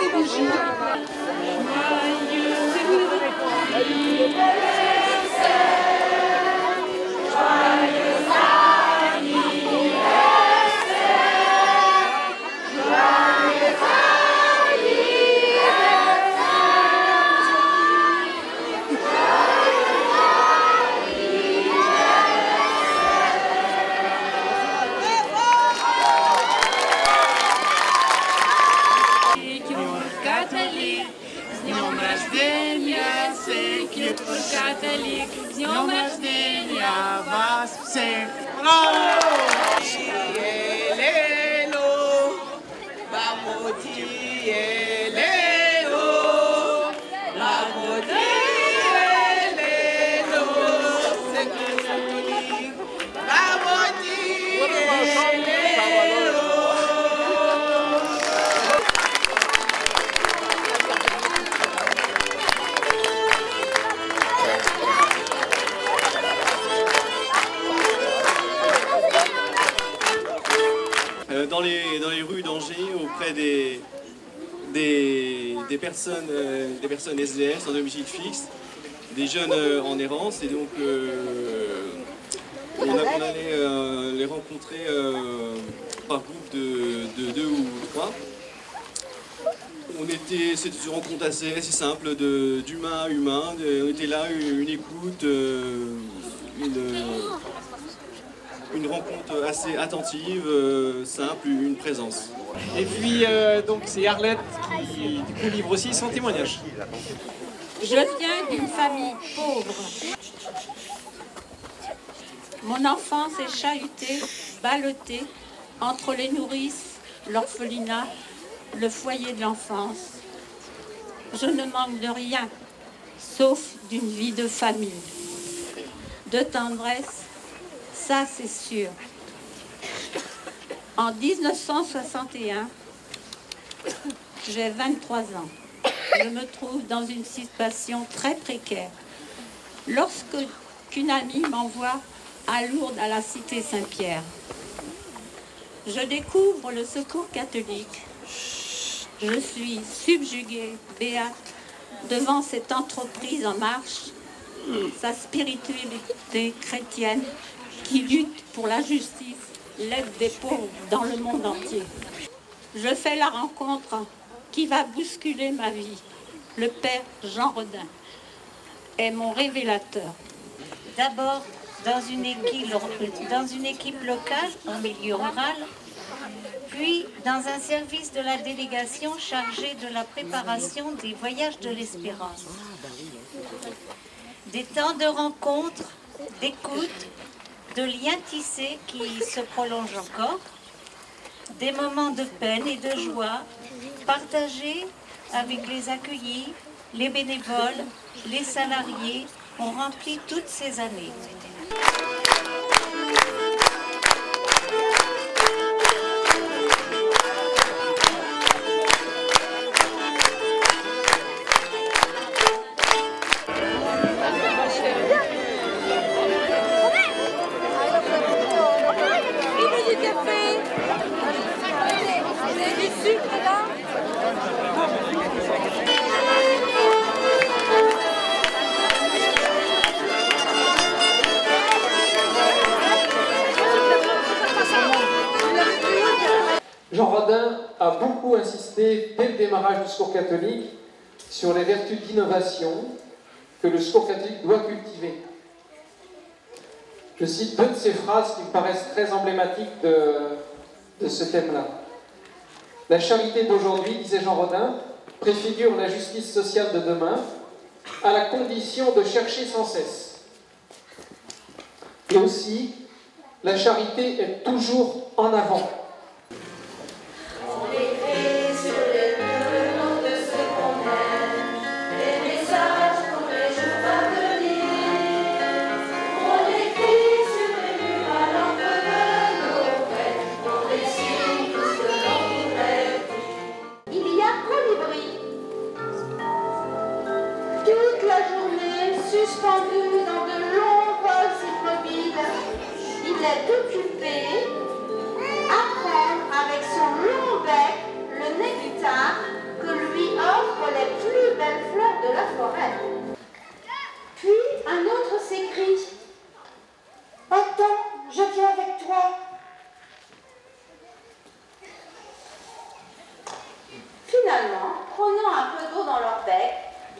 les bougies. Католик, с днем рождения вас всех! Браво! Dans les rues d'Angers, auprès des personnes SDF sans domicile fixe, des jeunes en errance, et donc on allait les rencontrer par groupe de 2 ou 3. C'était une rencontre assez simple, d'humain à humain. On était là, une écoute, une rencontre assez attentive, simple, une présence. Et puis donc c'est Arlette qui du coup livre aussi son témoignage. Je viens d'une famille pauvre. Mon enfance est chahutée, ballottée entre les nourrices, l'orphelinat, le foyer de l'enfance. Je ne manque de rien, sauf d'une vie de famille, de tendresse. Ça, c'est sûr. En 1961, j'ai 23 ans. Je me trouve dans une situation très précaire. Lorsqu'une amie m'envoie à Lourdes, à la cité Saint-Pierre, je découvre le Secours catholique. Je suis subjuguée, béate, devant cette entreprise en marche, sa spiritualité chrétienne, qui lutte pour la justice, l'aide des pauvres dans le monde entier. Je fais la rencontre qui va bousculer ma vie. Le père Jean Rodin est mon révélateur. D'abord dans une équipe locale, en milieu rural, puis dans un service de la délégation chargé de la préparation des voyages de l'espérance. Des temps de rencontres, d'écoute, de liens tissés qui se prolongent encore, des moments de peine et de joie partagés avec les accueillis, les bénévoles, les salariés ont rempli toutes ces années. Jean Rodin a beaucoup insisté dès le démarrage du Secours catholique sur les vertus d'innovation que le Secours catholique doit cultiver. Je cite 2 de ses phrases qui me paraissent très emblématiques de ce thème-là. La charité d'aujourd'hui, disait Jean Rodin, préfigure la justice sociale de demain à la condition de chercher sans cesse. Et aussi, la charité est toujours en avant. Suspendu dans de longs vols immobiles, il est occupé à prendre avec son long bec le nectar que le finalement, prenant un peu d'eau dans leur bec,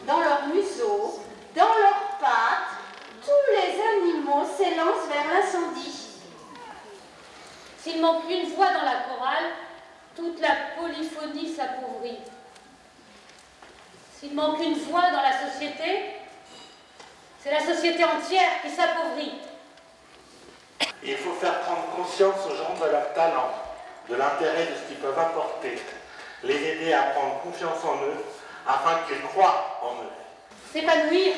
dans leur museau, dans leurs pattes, tous les animaux s'élancent vers l'incendie. S'il manque une voix dans la chorale, toute la polyphonie s'appauvrit. S'il manque une voix dans la société, c'est la société entière qui s'appauvrit. Il faut faire prendre conscience aux gens de leur talent, de l'intérêt de ce qu'ils peuvent apporter, les aider à prendre confiance en eux, afin qu'ils croient en eux. S'épanouir,